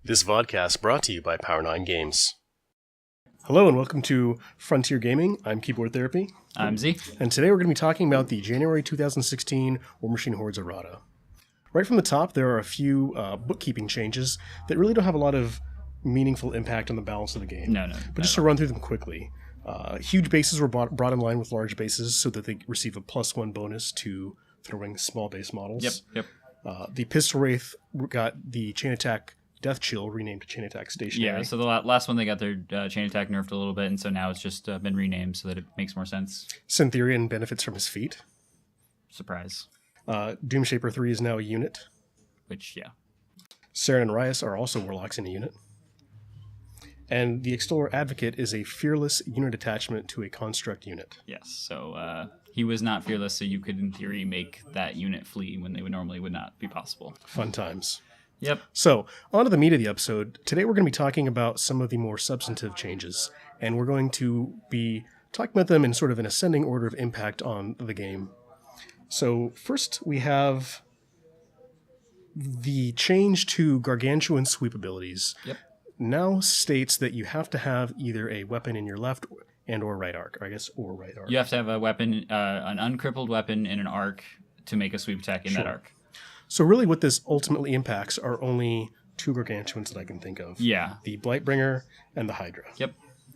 This vodcast brought to you by Power9 Games. Hello and welcome to Frontier Gaming. I'm Keyboard Therapy. I'm Z. And today we're going to be talking about the January 2016 Warmachine Hordes Errata. Right from the top, there are a few bookkeeping changes that really don't have a lot of meaningful impact on the balance of the game. No. But just to run through them quickly. Huge bases were brought in line with large bases so that they receive a +1 bonus to throwing small base models. Yep. The Pistol Wraith got the Chain Attack Death Chill renamed to Chain Attack Stationary. Yeah, so the last one they got their chain attack nerfed a little bit, and so now it's just been renamed so that it makes more sense. Syntherian benefits from his feat. Surprise. Doomshaper 3 is now a unit. Which, yeah. Saren and Rias are also warlocks in a unit. And the Extoller Advocate is a fearless unit attachment to a construct unit. Yes, so he was not fearless, so you could, in theory, make that unit flee when they normally would not be possible. Fun times. Yep. So, on to the meat of the episode. Today we're going to be talking about some of the more substantive changes, and we're going to be talking about them in sort of an ascending order of impact on the game. So, first we have the change to Gargantuan sweep abilities. Yep. Now states that you have to have either a weapon in your left and or right arc, or right arc. You have to have a weapon, an uncrippled weapon in an arc to make a sweep attack in that arc. So really what this ultimately impacts are only two Gargantuans that I can think of. Yeah. The Blightbringer and the Hydra. Yep.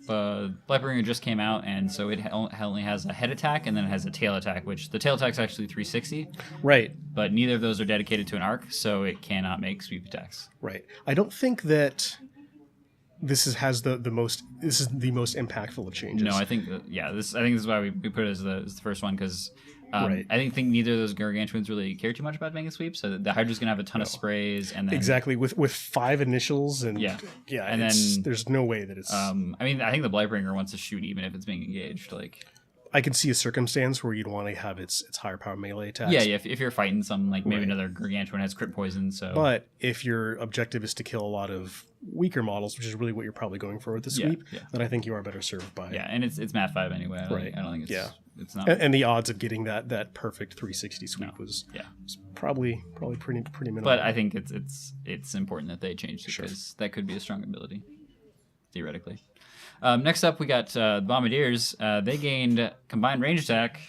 Blightbringer just came out, and so it only has a head attack, and then it has a tail attack, which the tail attack is actually 360. Right. But neither of those are dedicated to an arc, so it cannot make sweep attacks. Right. I don't think that this is the most impactful of changes. No, I think this is why we put it as the first one, because right. I think neither of those Gargantuans really care too much about making sweep, so the Hydra's gonna have a ton of sprays, and then exactly with 5 initials and and then there's no way that it's. I think the Blightbringer wants to shoot even if it's being engaged. Like, I can see a circumstance where you'd want to have its higher power melee attacks. Yeah. If you're fighting some, like maybe another Gargantuan has crit poison, so. But if your objective is to kill a lot of weaker models, which is really what you're probably going for with the sweep, then I think you are better served by. Yeah, and it's Math 5 anyway. Right. I don't think it's. Yeah. It's not. And the odds of getting that perfect 360 sweep was probably pretty minimal. But I think it's important that they changed it because that could be a strong ability, theoretically. Next up, we got the Bombardiers. They gained combined range attack.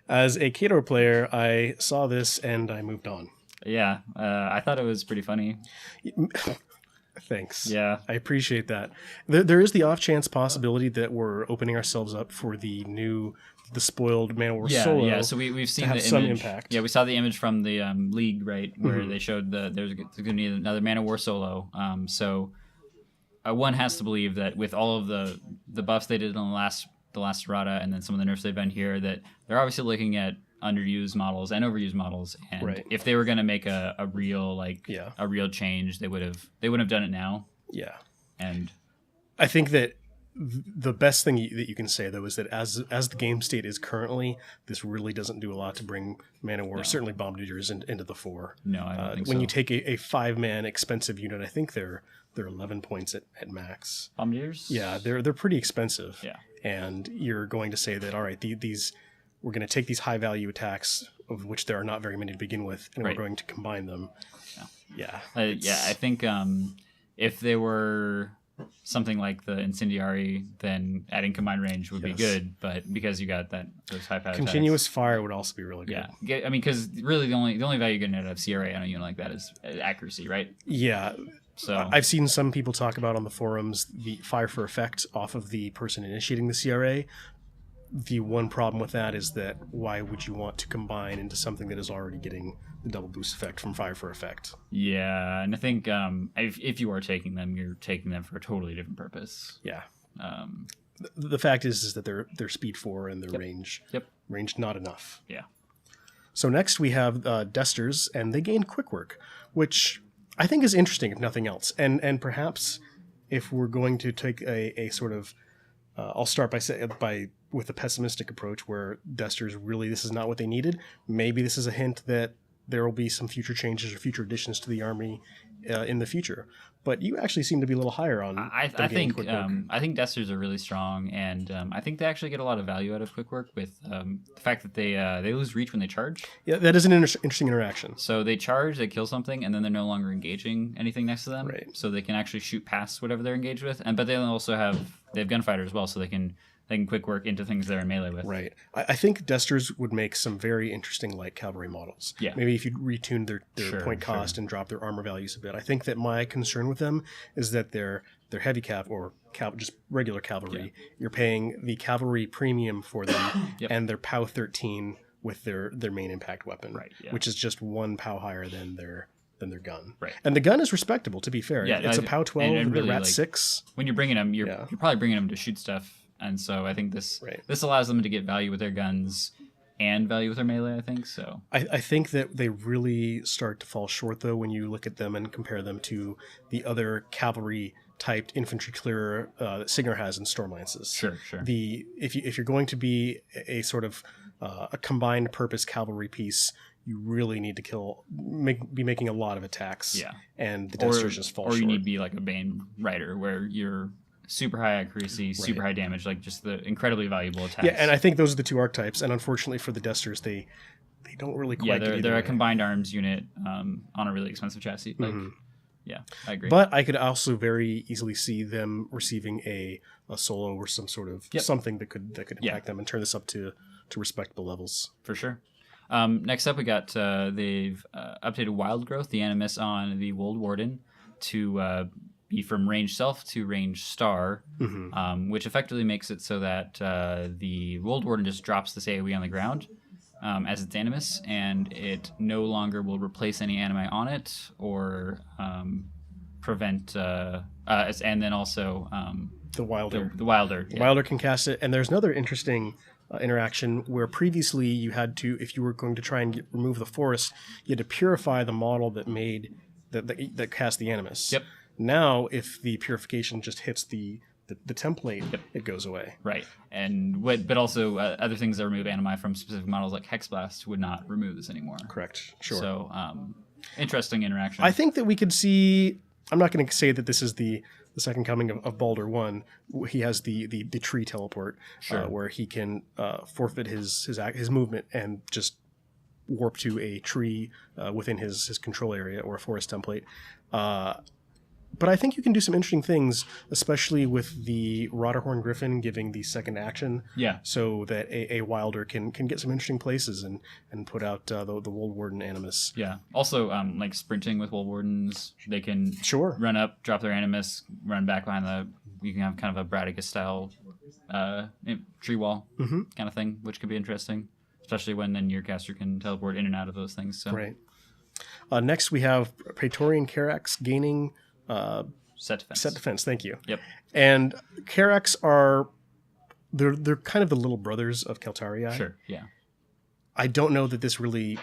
As a Kato player, I saw this and I moved on. Yeah, I thought it was pretty funny. Thanks. Yeah. I appreciate that. There is the off chance possibility that we're opening ourselves up for the spoiled Man of War solo. Yeah, so we've seen the image. Some impact. Yeah, we saw the image from the League, right, where they showed there's going to be another Man of War solo. So one has to believe that with all of the buffs they did on the last Errata and then some of the nerfs they've been here, that they're obviously looking at underused models and overused models, and if they were going to make a real change, they wouldn't have done it now. Yeah, and I think that the best thing that you can say though is that as the game state is currently, this really doesn't do a lot to bring Man of War, certainly Bombardiers, into the fore. No, I don't think when so. you take a 5-man expensive unit, I think they're 11 points at max. Bombardiers? Yeah, they're pretty expensive. Yeah, and you're going to say that all right, these. We're going to take these high-value attacks, of which there are not very many to begin with, and we're going to combine them. I think if they were something like the Incendiary, then adding combined range would be good. But because you got those high-power continuous fire would also be really good. Yeah, I mean, because really the only value you're going to have CRA on a unit like that is accuracy, right? Yeah. So I've seen some people talk about on the forums the fire for effect off of the person initiating the CRA. The one problem with that is that why would you want to combine into something that is already getting the double boost effect from fire for effect? Yeah, and I think if you are taking them, you're taking them for a totally different purpose. Yeah. The fact is that they're speed 4 and their range not enough. Yeah. So next we have Desters, and they gain quick work, which I think is interesting if nothing else. And perhaps if we're going to take a sort of I'll start with a pessimistic approach where Desters really, this is not what they needed. Maybe this is a hint that there will be some future changes or future additions to the army in the future. But you actually seem to be a little higher on. I think Desters are really strong, and I think they actually get a lot of value out of quick work with the fact that they lose reach when they charge. Yeah, that is an interesting interaction. So they charge, they kill something, and then they're no longer engaging anything next to them. Right. So they can actually shoot past whatever they're engaged with, but they also have gunfighter as well, so they can quick work into things they're in melee with. Right. I think Desters would make some very interesting light cavalry models. Yeah. Maybe if you retune their point cost and drop their armor values a bit. I think that my concern with them is that they're heavy cav or just regular cavalry. Yeah. You're paying the cavalry premium for them and their POW 13 with their main impact weapon, right, yeah. which is just 1 POW higher than their gun. Right. And the gun is respectable, to be fair. Yeah, it's a POW 12 and really, the RAT 6. When you're bringing them, you're probably bringing them to shoot stuff. And so I think this allows them to get value with their guns and value with their melee, I think. So I think that they really start to fall short, though, when you look at them and compare them to the other cavalry-typed infantry clearer that Singer has in Stormlances. Sure. If you're going to be a sort of a combined purpose cavalry piece, you really need to be making a lot of attacks. Yeah. And the Desters just fall short. Or you need to be like a Bane Rider, where you're super high accuracy, super high damage, like just the incredibly valuable attacks. Yeah, and I think those are the two archetypes. And unfortunately for the Desters, they don't really quite. Yeah, they're a combined arms unit on a really expensive chassis. Like, yeah, I agree. But I could also very easily see them receiving a solo or some sort of something that could impact them and turn this up to respectable levels. For sure. Next up, we got they've updated Wild Growth, the Animus on the Wold Warden, to be from range self to range star, which effectively makes it so that the Wold Warden just drops this AoE on the ground as its Animus, and it no longer will replace any animi on it or prevent. And then also the Wilder. The Wilder. The Wilder can cast it, and there's another interesting interaction where previously you had to, if you were going to try and remove the forest, you had to purify the model that cast the Animus. Yep. Now, if the purification just hits the template, it goes away. Right. But also other things that remove animi from specific models like Hexblast would not remove this anymore. Correct. Sure. So interesting interaction. I think that we could see. I'm not going to say that this is the second coming of Baldur 1. He has the tree teleport, where he can forfeit his movement and just warp to a tree within his control area or a forest template. But I think you can do some interesting things, especially with the Rotterhorn Griffin giving the second action. Yeah. So that a Wilder can get some interesting places and put out the Wold Warden Animus. Yeah. Also, like sprinting with Wold Wardens, they can run up, drop their Animus, run back behind you can have kind of a Bradigus style tree wall kind of thing, which could be interesting, especially when then your caster can teleport in and out of those things. So. Right. Next, we have Praetorian Carax gaining set defense. Thank you. Yep. And Carax are they're kind of the little brothers of Keltarii. Sure. Yeah. I don't know that this really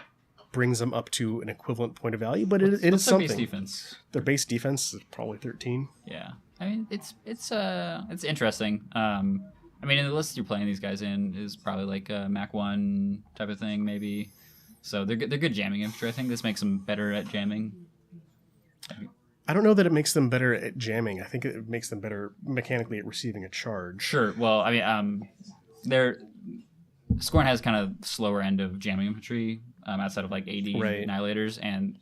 brings them up to an equivalent point of value, but it is something. Base defense? Their base defense is probably 13. Yeah. I mean, it's interesting. I mean, in the list you're playing these guys in is probably like a Mac 1 type of thing, maybe. So they're good jamming infantry. I think this makes them better at jamming. I don't know that it makes them better at jamming. I think it makes them better mechanically at receiving a charge. Sure. Well, I mean, Scorn has kind of slower end of jamming infantry outside of like AD Annihilators, and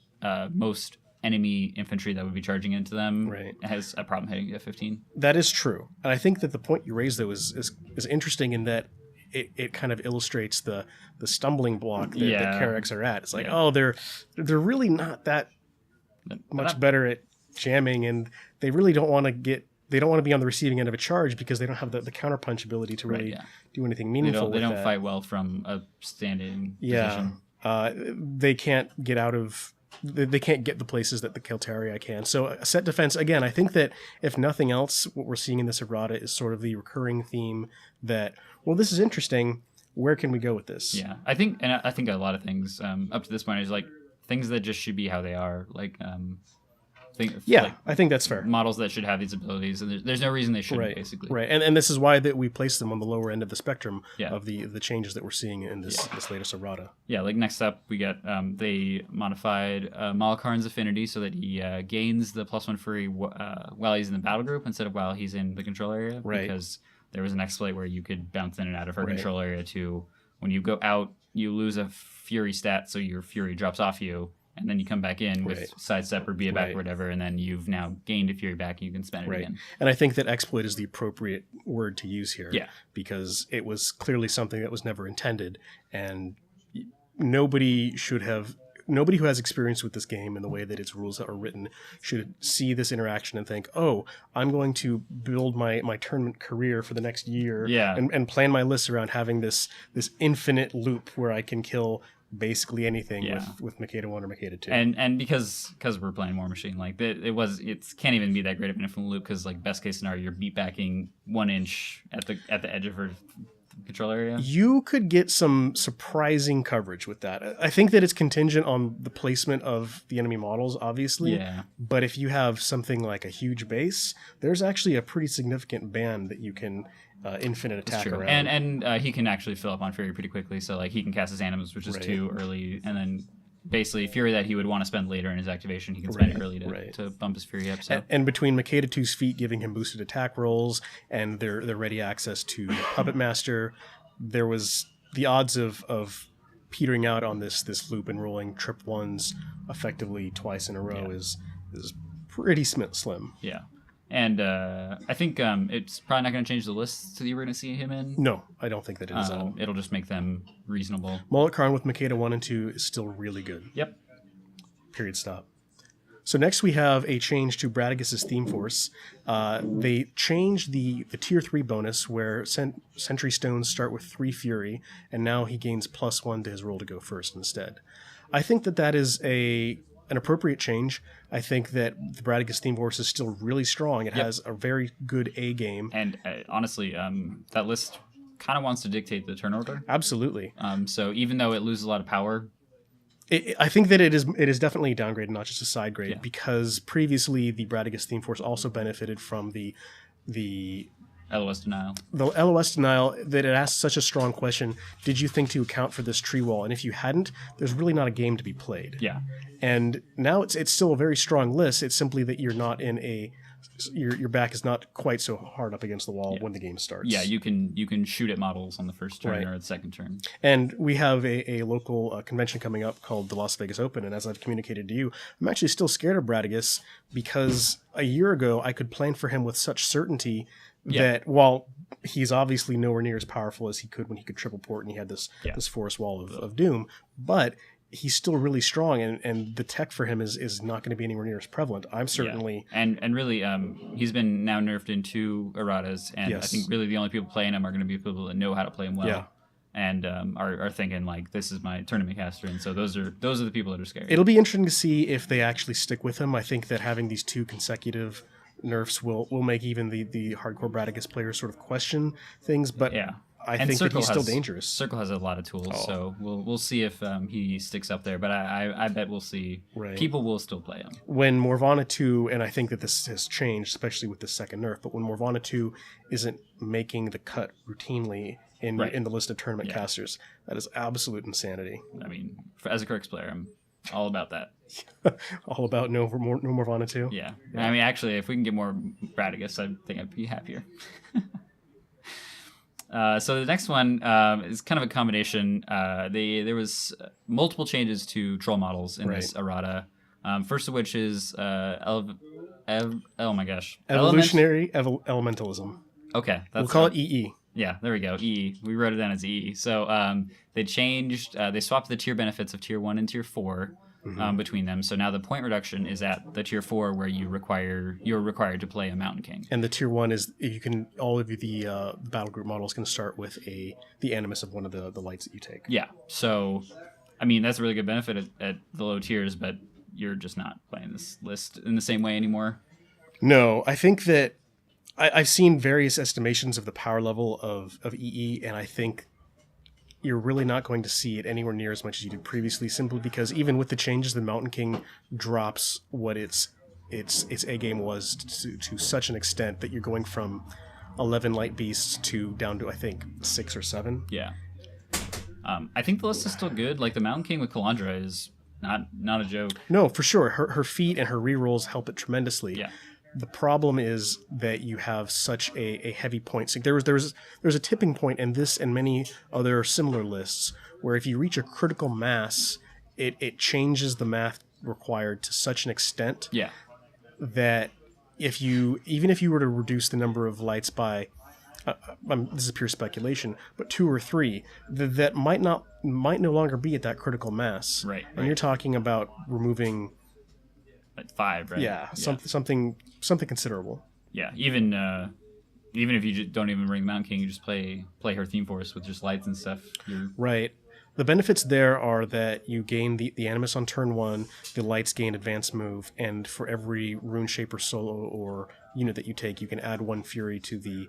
most enemy infantry that would be charging into them has a problem hitting at 15. That is true. And I think that the point you raised, though, is interesting in that it kind of illustrates the stumbling block that the Carax are at. It's like, they're really not that much better at jamming, and they really don't want to be on the receiving end of a charge because they don't have the counterpunch ability to really do anything meaningful. They don't fight well from a standing position. They can't get out of. They can't get the places that the Keltarii can. So set defense, again, I think that if nothing else, what we're seeing in this errata is sort of the recurring theme that, well, this is interesting. Where can we go with this? Yeah, I think a lot of things up to this point is like things that just should be how they are. Like Yeah, I think that's fair. Models that should have these abilities, and there's no reason they shouldn't, basically. Right, and this is why that we place them on the lower end of the spectrum Yeah. of the changes that we're seeing in this latest errata. Yeah, like next up we got they modified Malakarn's affinity so that he gains the +1 Fury while he's in the battle group instead of while he's in the control area. Right. Because there was an exploit where you could bounce in and out of her control area to when you go out, you lose a Fury stat, so your Fury drops off you, and then you come back in with sidestep or be it back or whatever, and then you've now gained a Fury back and you can spend it again. And I think that exploit is the appropriate word to use here. Yeah. Because it was clearly something that was never intended, and nobody who has experience with this game and the way that its rules are written should see this interaction and think, oh, I'm going to build my tournament career for the next year and plan my lists around having this infinite loop where I can kill basically anything with Makeda 1 or Makeda 2. And because we're playing Warmachine, like it can't even be that great of an infinite loop, because like best case scenario, you're beat backing 1 inch at the edge of her control area. You could get some surprising coverage with that. I think that it's contingent on the placement of the enemy models, obviously. Yeah. But if you have something like a huge base, there's actually a pretty significant band that you can infinite attack around. And he can actually fill up on Fury pretty quickly. So like he can cast his Animus, which is 2 early, and then basically Fury that he would want to spend later in his activation, he can spend it early to bump his Fury up. So. And between Makeda 2's feat giving him boosted attack rolls and their ready access to Puppet Master, there was the odds of petering out on this loop and rolling trip ones effectively twice in a row is pretty slim. Yeah. And I think it's probably not going to change the lists that you're going to see him in. No, I don't think that it is at all. It'll just make them reasonable. Mullet Karn with Makeda 1 and 2 is still really good. Yep. Period, stop. So next we have a change to Bradigus's Theme Force. They changed the Tier 3 bonus where Sentry Stones start with 3 Fury, and now he gains +1 to his roll to go first instead. I think that is an appropriate change. I think that the Bradigus Theme Force is still really strong. It has a very good A game. And honestly, that list kind of wants to dictate the turn order. Absolutely. So even though it loses a lot of power, I think that it is definitely a downgrade, not just a side grade, because previously the Bradigus Theme Force also benefited from the LOS denial. The LOS denial, that it asks such a strong question, did you think to account for this tree wall? And if you hadn't, there's really not a game to be played. Yeah. And now it's still a very strong list. It's simply that you're not in your back is not quite so hard up against the wall when the game starts. Yeah, you can shoot at models on the first turn or the second turn. And we have a local convention coming up called the Las Vegas Open, and as I've communicated to you, I'm actually still scared of Bradigus because a year ago I could plan for him with such certainty that while he's obviously nowhere near as powerful as he could when he could triple port and he had this forest wall of doom, but he's still really strong, and the tech for him is not going to be anywhere near as prevalent. I'm certainly... And really, he's been now nerfed in 2 erratas, and I think really the only people playing him are going to be people that know how to play him well. And are thinking, like, this is my tournament caster, and so those are the people that are scared. It'll be interesting to see if they actually stick with him. I think that having these 2 consecutive nerfs will make even the hardcore Bradigus players sort of question things, but I think that he's still dangerous. Circle has a lot of tools, so we'll see if he sticks up there, but I bet we'll see people will still play him. When Morvana 2, and I think that this has changed, especially with the second nerf, but when Morvana 2 isn't making the cut routinely in the list of tournament casters, that is absolute insanity. I mean, as a Crux player, I'm all about that. All about no Morvana 2? Yeah. I mean, actually, if we can get more Bradigus, I think I'd be happier. So the next one is kind of a combination. There was multiple changes to troll models in this errata. First of which is oh my gosh, evolutionary elementalism. Okay, we'll call it EE. Yeah, there we go. EE. We wrote it down as EE. So they changed. They swapped the tier benefits of tier 1 and tier 4 between them. So now the point reduction is at the tier 4 where you're required to play a Mountain King. And the tier 1 is all of the battle group models can start with the animus of one of the lights that you take. Yeah. So, I mean, that's a really good benefit at the low tiers, but you're just not playing this list in the same way anymore. No, I think that I've seen various estimations of the power level of EE, and I think you're really not going to see it anywhere near as much as you did previously, simply because even with the changes, the Mountain King drops what its its A game was to such an extent that you're going from 11 light beasts to down to I think 6 or 7. Yeah. I think the list is still good. Like the Mountain King with Kalandra is not a joke. No, for sure. Her feat and her rerolls help it tremendously. Yeah. The problem is that you have such a heavy point sink. There's a tipping point in this and many other similar lists where if you reach a critical mass, it changes the math required to such an extent Yeah. that even if you were to reduce the number of lights by this is pure speculation, but 2 or 3, that might no longer be at that critical mass. Right. And you're talking about removing Like 5, right? Yeah, something considerable. Yeah, even if you don't even bring the Mountain King, you just play her theme force with just lights and stuff. Right. The benefits there are that you gain the Animus on turn 1, the lights gain advanced move, and for every Rune Shaper solo or unit that you take, you can add 1 Fury to the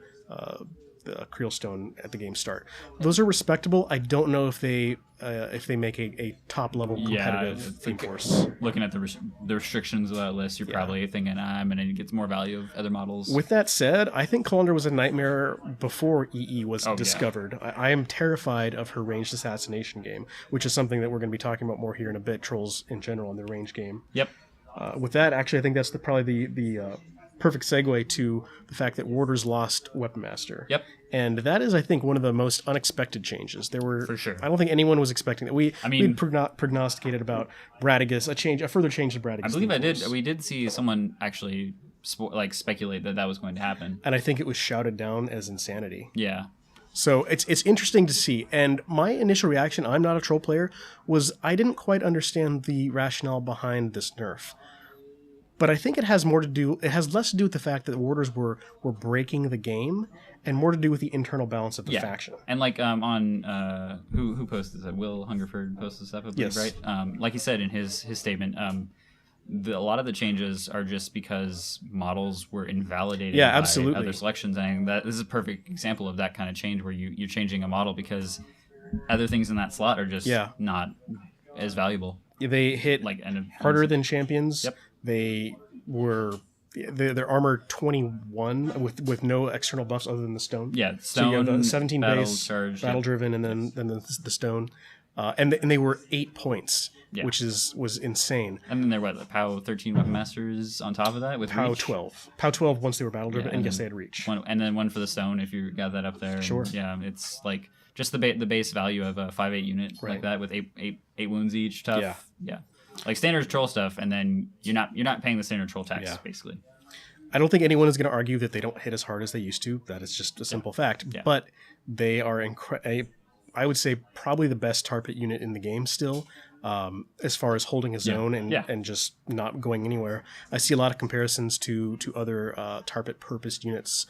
Creel Stone at the game start. Those are respectable. I don't know if they make a top level competitive theme force. Looking at the restrictions of that list, you're probably thinking, I'm going to get more value of other models. With that said, I think Kalandra was a nightmare before EE was discovered. Yeah. I am terrified of her ranged assassination game, which is something that we're going to be talking about more here in a bit. Trolls in general in the range game. Yep. With that, actually, I think that's probably the perfect segue to the fact that Warders lost Weapon Master. Yep. And that is, I think, one of the most unexpected changes. There were, for sure. I don't think anyone was expecting that. We prognosticated about Bradigus, a further change to Bradigus. I believe I did. We did see someone actually speculate that was going to happen, and I think it was shouted down as insanity. Yeah. So it's interesting to see. And my initial reaction, I'm not a troll player, was I didn't quite understand the rationale behind this nerf. But I think it has less to do with the fact that the Warders were breaking the game and more to do with the internal balance of the faction. And like on who posted that? Will Hungerford posted stuff, I believe, right? Like he said in his statement, a lot of the changes are just because models were invalidated by other selections. And this is a perfect example of that kind of change where you're changing a model because other things in that slot are just not as valuable. They hit harder than champions. Yep. They were their armor 21 with no external buffs other than the stone. Yeah, stone. So you have the 17 base, charge, battle driven, and then the stone, and they were 8 points, which was insane. And then there were POW 13 Weapon Masters on top of that with POW reach. 12. POW 12 once they were battle driven, and yes, they had reach. And then one for the stone if you got that up there. Sure. And, yeah, it's like just the base value of a 5/8 unit like that with eight wounds each. Tough. Yeah. Like standard troll stuff, and then you're not paying the standard troll tax basically. I don't think anyone is going to argue that they don't hit as hard as they used to. That is just a simple fact. Yeah. But they are I would say probably the best tar pit unit in the game still, as far as holding his own and just not going anywhere. I see a lot of comparisons to other tar pit purposed units,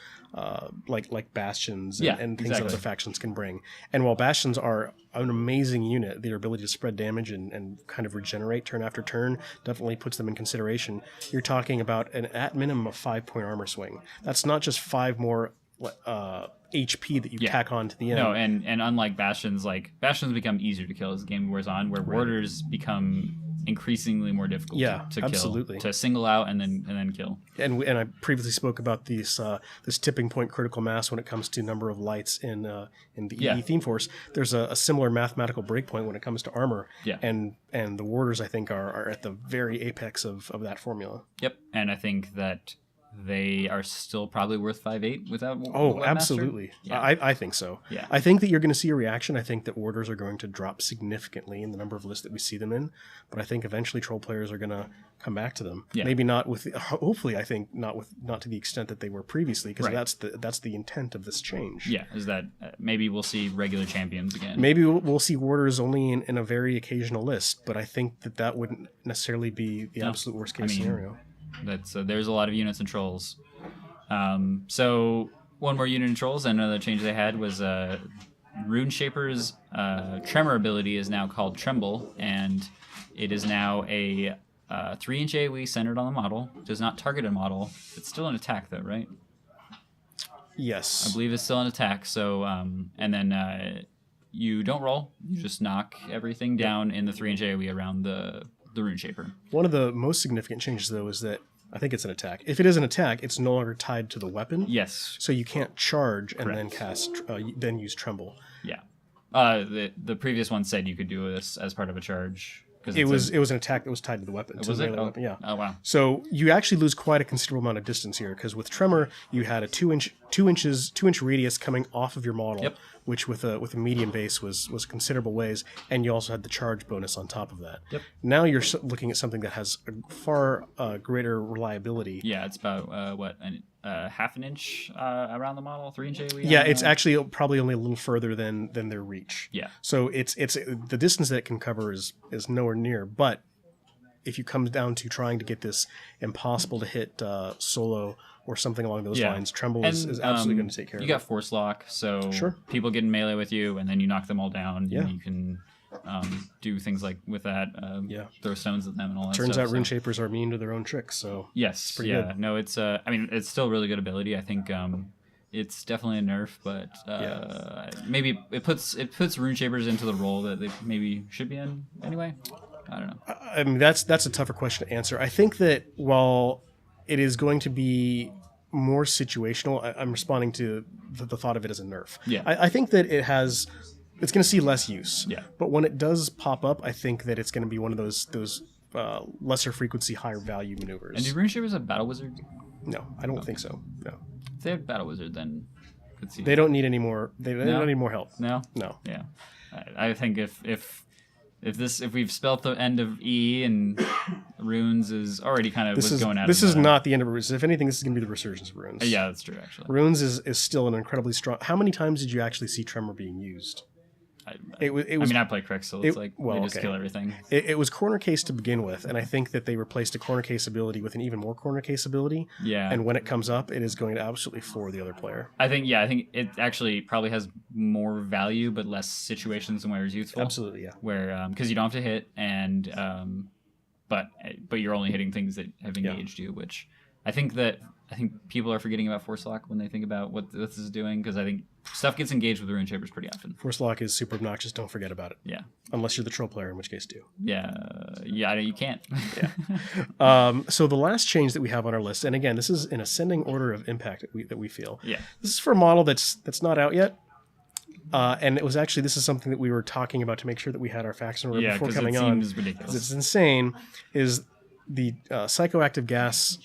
like Bastions and things that other factions can bring. And while Bastions are an amazing unit, their ability to spread damage and kind of regenerate turn after turn definitely puts them in consideration. You're talking about an at minimum of 5-point armor swing. That's not just 5 more HP that you tack on to the end. No, and unlike Bastions, Bastions become easier to kill as the game wears on, where Warders become increasingly more difficult to absolutely kill, to single out and then kill. And I previously spoke about this tipping point critical mass when it comes to number of lights in the EE theme force. There's a similar mathematical breakpoint when it comes to armor. Yeah. And the Warders, I think, are at the very apex of that formula. Yep. And I think that they are still probably worth 5/8 without. Oh, absolutely. Yeah. I think so. Yeah. I think that you're going to see a reaction. I think that Warders are going to drop significantly in the number of lists that we see them in, but I think eventually troll players are going to come back to them. Yeah. Maybe not hopefully I think not to the extent that they were previously, because that's the intent of this change. Yeah, is that maybe we'll see regular champions again. Maybe we'll see Warders only in a very occasional list, but I think that wouldn't necessarily be the absolute worst case scenario. That's there's a lot of units in trolls. So one more unit in trolls. Another change they had was Rune Shaper's tremor ability is now called Tremble, and it is now a 3-inch AoE centered on the model. Does not target a model. It's still an attack though, right? Yes, I believe it's still an attack. So and then you don't roll. You just knock everything down in the 3-inch AoE around the Rune Shaper. One of the most significant changes, though, is that I think it's an attack. If it is an attack, it's no longer tied to the weapon. Yes. So you can't charge and then Correct. then use tremble. Yeah. The previous one said you could do this as part of a charge. It was an attack that was tied to the weapon. Was it? Weapon, yeah. Oh wow. So you actually lose quite a considerable amount of distance here, because with Tremor you had a 2-inch radius coming off of your model, Yep. which with a medium base was considerable ways, and you also had the charge bonus on top of that. Yep. Now you're looking at something that has a far greater reliability. Yeah, it's about half an inch around the model, 3-inch AoE. Yeah, it's actually probably only a little further than their reach. Yeah. So it's the distance that it can cover is nowhere near. But if you come down to trying to get this impossible to hit solo or something along those lines, Tremble is absolutely going to take care of it. You got Force Lock, so Sure. people get in melee with you, and then you knock them all down. Yeah. And you can do things like with that, throw stones at them and all that Turns stuff. out Rune Shapers are immune to their own tricks, so Yes, pretty yeah. good. No, it's I mean, it's still a really good ability. I think it's definitely a nerf, but maybe it puts Rune Shapers into the role that they maybe should be in anyway. I don't know. I mean, that's a tougher question to answer. I think that while it is going to be more situational, I'm responding to the thought of it as a nerf. Yeah. I think that it's going to see less use. Yeah. But when it does pop up, I think that it's going to be one of those lesser frequency, higher value maneuvers. And do Rune Shapers have Battle Wizard? No, I don't think so. No. If they had Battle Wizard, then could see. They don't need any more. They don't need more help. No. No. Yeah, I think if we've spelt the end of E and Runes is already kind of going out. This is not the end of Runes. If anything, this is going to be the resurgence of Runes. Yeah, that's true. Actually, Runes is still an incredibly strong. How many times did you actually see Tremor being used? I mean, I play Crick, so it's they just kill everything. It was corner case to begin with, and I think that they replaced a corner case ability with an even more corner case ability. Yeah. And when it comes up, it is going to absolutely floor the other player. I think it actually probably has more value, but less situations than where it's useful. Absolutely, yeah. Where because you don't have to hit, and but you're only hitting things that have engaged you, which I think people are forgetting about Force Lock when they think about what this is doing, because I think stuff gets engaged with Rune Shapers pretty often. Force Lock is super obnoxious. Don't forget about it. Yeah. Unless you're the troll player, in which case do. Yeah, you can't. Yeah. So the last change that we have on our list, and again, this is in ascending order of impact that we feel. Yeah. This is for a model that's not out yet. And this is something that we were talking about to make sure that we had our facts in order before coming on. Seems ridiculous. It's insane. Is the psychoactive gas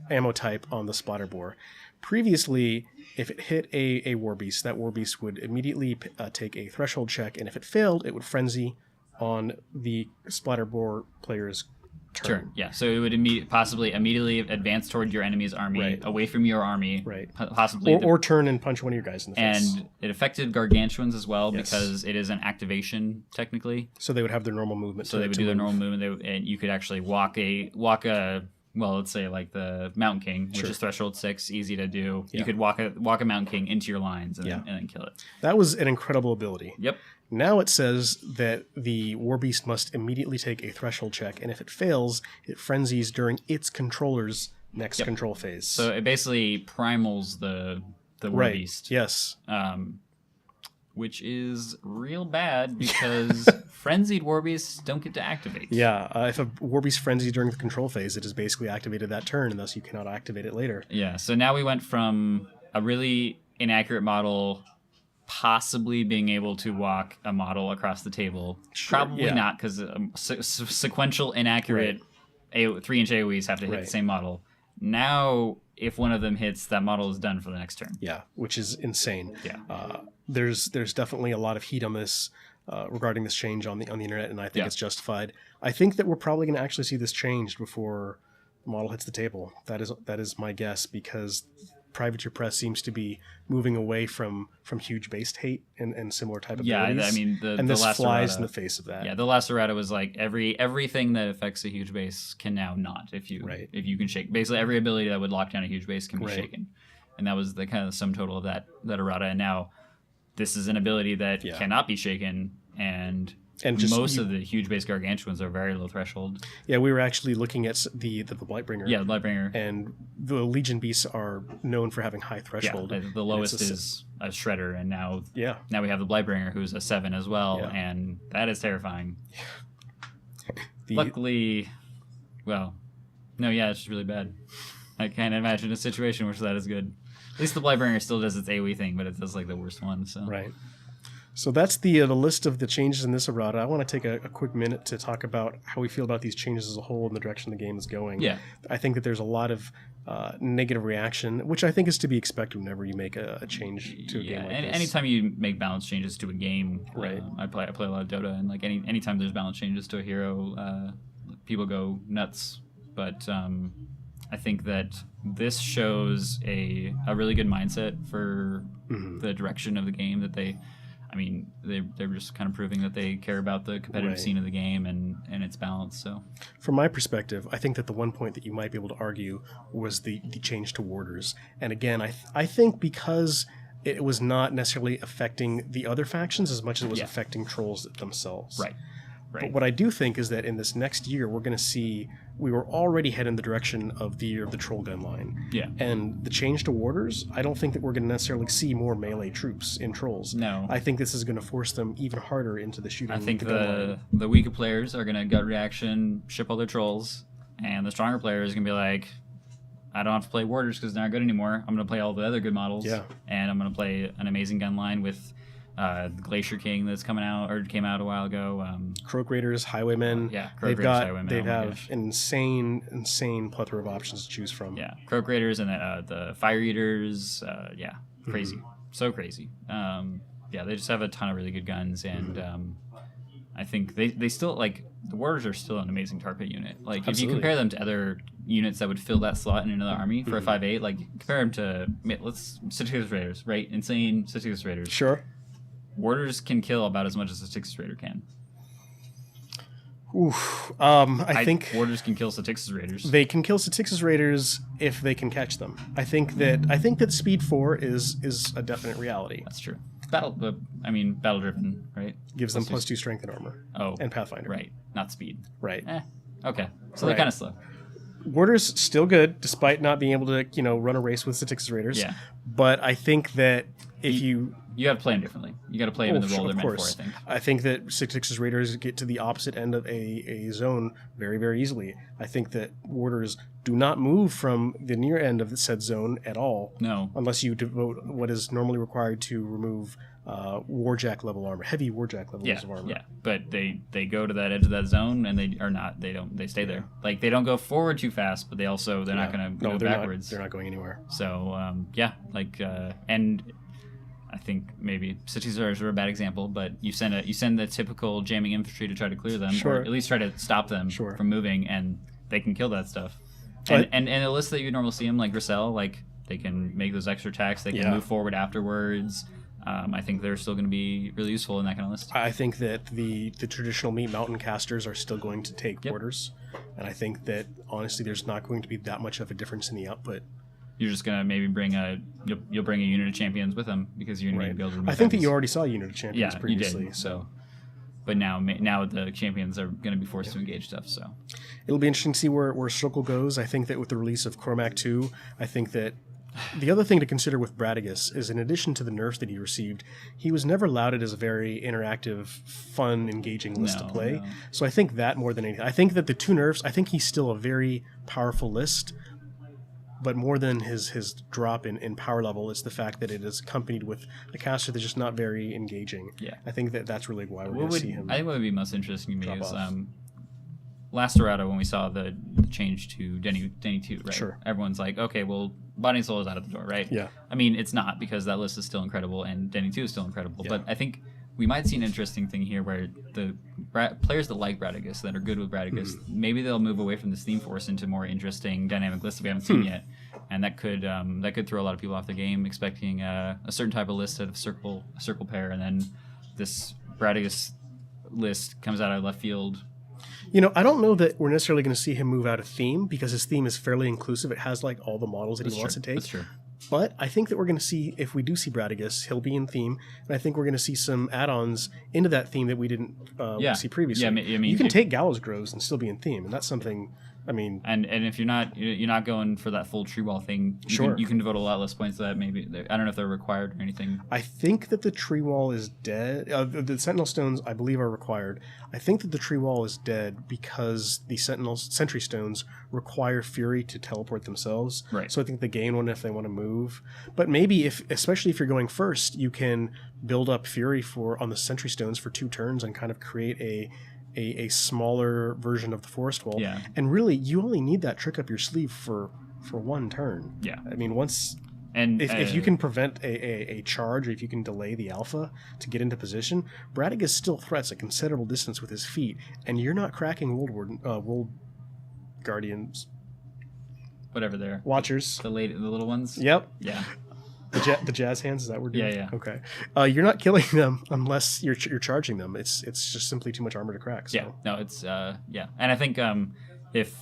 ammo type on the Splatterbore. Previously, if it hit a war beast, that war beast would immediately take a threshold check, and if it failed, it would frenzy on the Splatterbore player's turn. Yeah, so it would possibly immediately advance toward your enemy's army, away from your army, possibly, or turn and punch one of your guys in the face. And it affected Gargantuans as well, because it is an activation technically. So they would have their normal movement. So they would do their normal movement, and you could actually walk a let's say like the Mountain King, which is threshold 6, easy to do. Yeah. You could walk a Mountain King into your lines and then kill it. That was an incredible ability. Yep. Now it says that the War Beast must immediately take a threshold check, and if it fails, it frenzies during its controller's next control phase. So it basically primals the War Beast. Yes. Which is real bad because frenzied War Beasts don't get to activate. Yeah, if a War Beast frenzies during the control phase, it is basically activated that turn, and thus you cannot activate it later. Yeah, so now we went from a really inaccurate model possibly being able to walk a model across the table. Probably not, because sequential inaccurate 3-inch AoEs have to hit the same model. Now, if one of them hits, that model is done for the next turn. Yeah, which is insane. Yeah. There's definitely a lot of heat on this regarding this change on the internet, and I think it's justified. I think that we're probably going to actually see this changed before the model hits the table. That is my guess, because Privateer Press seems to be moving away from huge based hate and similar type of abilities. I mean, this last flies Errata, in the face of that. Yeah, the last Errata was like everything that affects a huge base can now not if you can shake. Basically, every ability that would lock down a huge base can be shaken, and that was the kind of sum total of that Errata. And now this is an ability that cannot be shaken, and most of the huge base Gargantuans are very low threshold. Yeah, we were actually looking at the Blightbringer. Yeah, the Blightbringer. And the Legion beasts are known for having high threshold. Yeah, the lowest is a Shredder, and now we have the Blightbringer, who's a 7 as well, and that is terrifying. Luckily, well, No, yeah, it's just really bad. I can't imagine a situation where that is good. At least the Blightbringer still does its AoE thing, but it does like the worst one. So Right. So that's the list of the changes in this errata. I want to take a quick minute to talk about how we feel about these changes as a whole and the direction the game is going. Yeah. I think that there's a lot of negative reaction, which I think is to be expected whenever you make a change to a game like this. Anytime you make balance changes to a game, Right. I play a lot of Dota, and like anytime there's balance changes to a hero, people go nuts. But I think that this shows a really good mindset for the direction of the game. That they're just kind of proving that they care about the competitive Right. scene of the game and its balance. So From my perspective, I think that the one point that you might be able to argue was the change to warders. And again, I think because it was not necessarily affecting the other factions as much as it was affecting trolls themselves. right. But what I do think is that in this next year, we're going to see, we were already heading in the direction of the year of the troll gun line. Yeah. And the change to warders, I don't think that we're going to necessarily see more melee troops in trolls. No. I think this is going to force them even harder into the shooting. I think gun line. the weaker players are gonna gut reaction, ship all their trolls, and the stronger players are gonna be like, I don't have to play warders because they're not good anymore. I'm gonna play all the other good models. Yeah. And I'm gonna play an amazing gun line with the Glacier King that's came out a while ago. Croak Raiders, Highwaymen. Yeah, Croak they've Raiders, got Highwaymen, they oh my have gosh. an insane plethora of options to choose from. Yeah, Croak Raiders and the Fire Eaters. Crazy, Mm-hmm. so crazy. They just have a ton of really good guns, and I think they still like the Warders are still an amazing tar pit unit. Like if you Absolutely. compare them to other units that would fill that slot in another army for a 5/8, like compare them to let's Staticus Raiders, right? Insane Staticus Raiders. Sure. Warders can kill about as much as a Staticus Raider can. Oof. I think Warders can kill Staticus Raiders. they can kill Staticus Raiders if they can catch them. I think that Speed 4 is a definite reality. That's true. Battle driven, right? Gives them +2 strength and armor. Oh, And Pathfinder. right, not speed. Right. Okay, so Right. they're kind of slow. Warders still good, despite not being able to, run a race with Staticus Raiders. Yeah. But I think that if you You got to play them differently. You got to play them in the role they're of meant for, course. I think. I think that Staticus Raiders get to the opposite end of a zone very, very easily. I think that Warders do not move from the near end of the said zone at all. No. Unless you devote what is normally required to remove Warjack level armor, heavy Warjack levels of armor. Yeah, but they go to that edge of that zone and they stay there. Like they don't go forward too fast, but they're not going to go backwards. They're not going anywhere. So and I think maybe Cities are a bad example, but you send the typical jamming infantry to try to clear them, Sure. or at least try to stop them Sure. from moving, and they can kill that stuff. But- And the list that you normally see them, like Grissel, like they can make those extra attacks, they can Yeah. move forward afterwards. I think they're still going to be really useful in that kind of list. I think that the traditional meat mountain casters are still going to take Warders, and I think that honestly, there's not going to be that much of a difference in the output. You're just gonna maybe you'll bring a unit of champions with them because you're gonna be able to remove I think that things. you already saw Unit of Champions Yeah, previously. you did. So, but now the champions are gonna be forced to engage stuff. So It'll be interesting to see where Circle goes. I think that with the release of Cormac 2, I think that the other thing to consider with Bradigus is in addition to the nerfs that he received, he was never lauded as a very interactive, fun, engaging list to No, play. no. So I think that more than anything. I think that the 2 nerfs, I think he's still a very powerful list, but more than his drop in power level, it's the fact that it is accompanied with a caster that's just not very engaging. Yeah. I think that's really why we're going to see him. I think what would be most interesting to me drop is off. last errata when we saw the change to Denny 2, right? Sure. Everyone's like, okay, well, Body and Soul is out of the door, right? Yeah. I mean, it's not because that list is still incredible and Denny 2 is still incredible. Yeah. But I think we might see an interesting thing here where the players that like Bradigus, that are good with Bradigus, maybe they'll move away from the Steam Force into more interesting dynamic lists that we haven't seen yet. And that could throw a lot of people off the game, expecting a certain type of list out of a circle pair, and then this Bradigus list comes out of left field. I don't know that we're necessarily going to see him move out of theme because his theme is fairly inclusive. It has like all the models that he wants to take. That's true. But I think that we're going to see, if we do see Bradigus, he'll be in theme, and I think we're going to see some add-ons into that theme that we didn't see previously. Yeah, I mean, you can take Gallows Groves and still be in theme, and that's something I mean, and if you're not going for that full tree wall thing, you can devote a lot less points to that. Maybe I don't know if they're required or anything. I think that the tree wall is dead. The Sentinel Stones, I believe, are required. I think that the tree wall is dead because the Sentry Stones require Fury to teleport themselves. Right. So I think they gain one if they want to move. But maybe especially if you're going first, you can build up Fury on the Sentry Stones for 2 turns and kind of create a smaller version of the Forest Wall. Yeah. And really, you only need that trick up your sleeve for 1 turn. Yeah. I mean, once... And if you can prevent a charge, or if you can delay the alpha to get into position, Bradigus still threats a considerable distance with his feet, and you're not cracking World Guardians. Whatever they're. Watchers. The little ones? Yep. Yeah. The jazz hands, is that what we're doing? Yeah. Okay. You're not killing them unless you're charging them. It's just simply too much armor to crack. So. Yeah. No, it's yeah. And I think if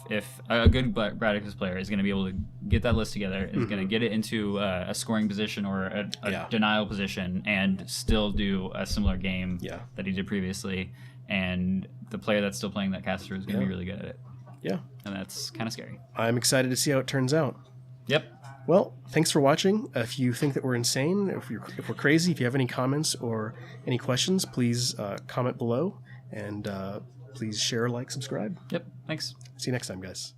a good Bradicus player is going to be able to get that list together, is going to get it into a scoring position or a denial position, and still do a similar game that he did previously, and the player that's still playing that caster is going to be really good at it. Yeah. And that's kind of scary. I'm excited to see how it turns out. Yep. Well, thanks for watching. If you think that we're insane, if we're crazy, if you have any comments or any questions, please comment below, and please share, like, subscribe. Yep. Thanks. See you next time, guys.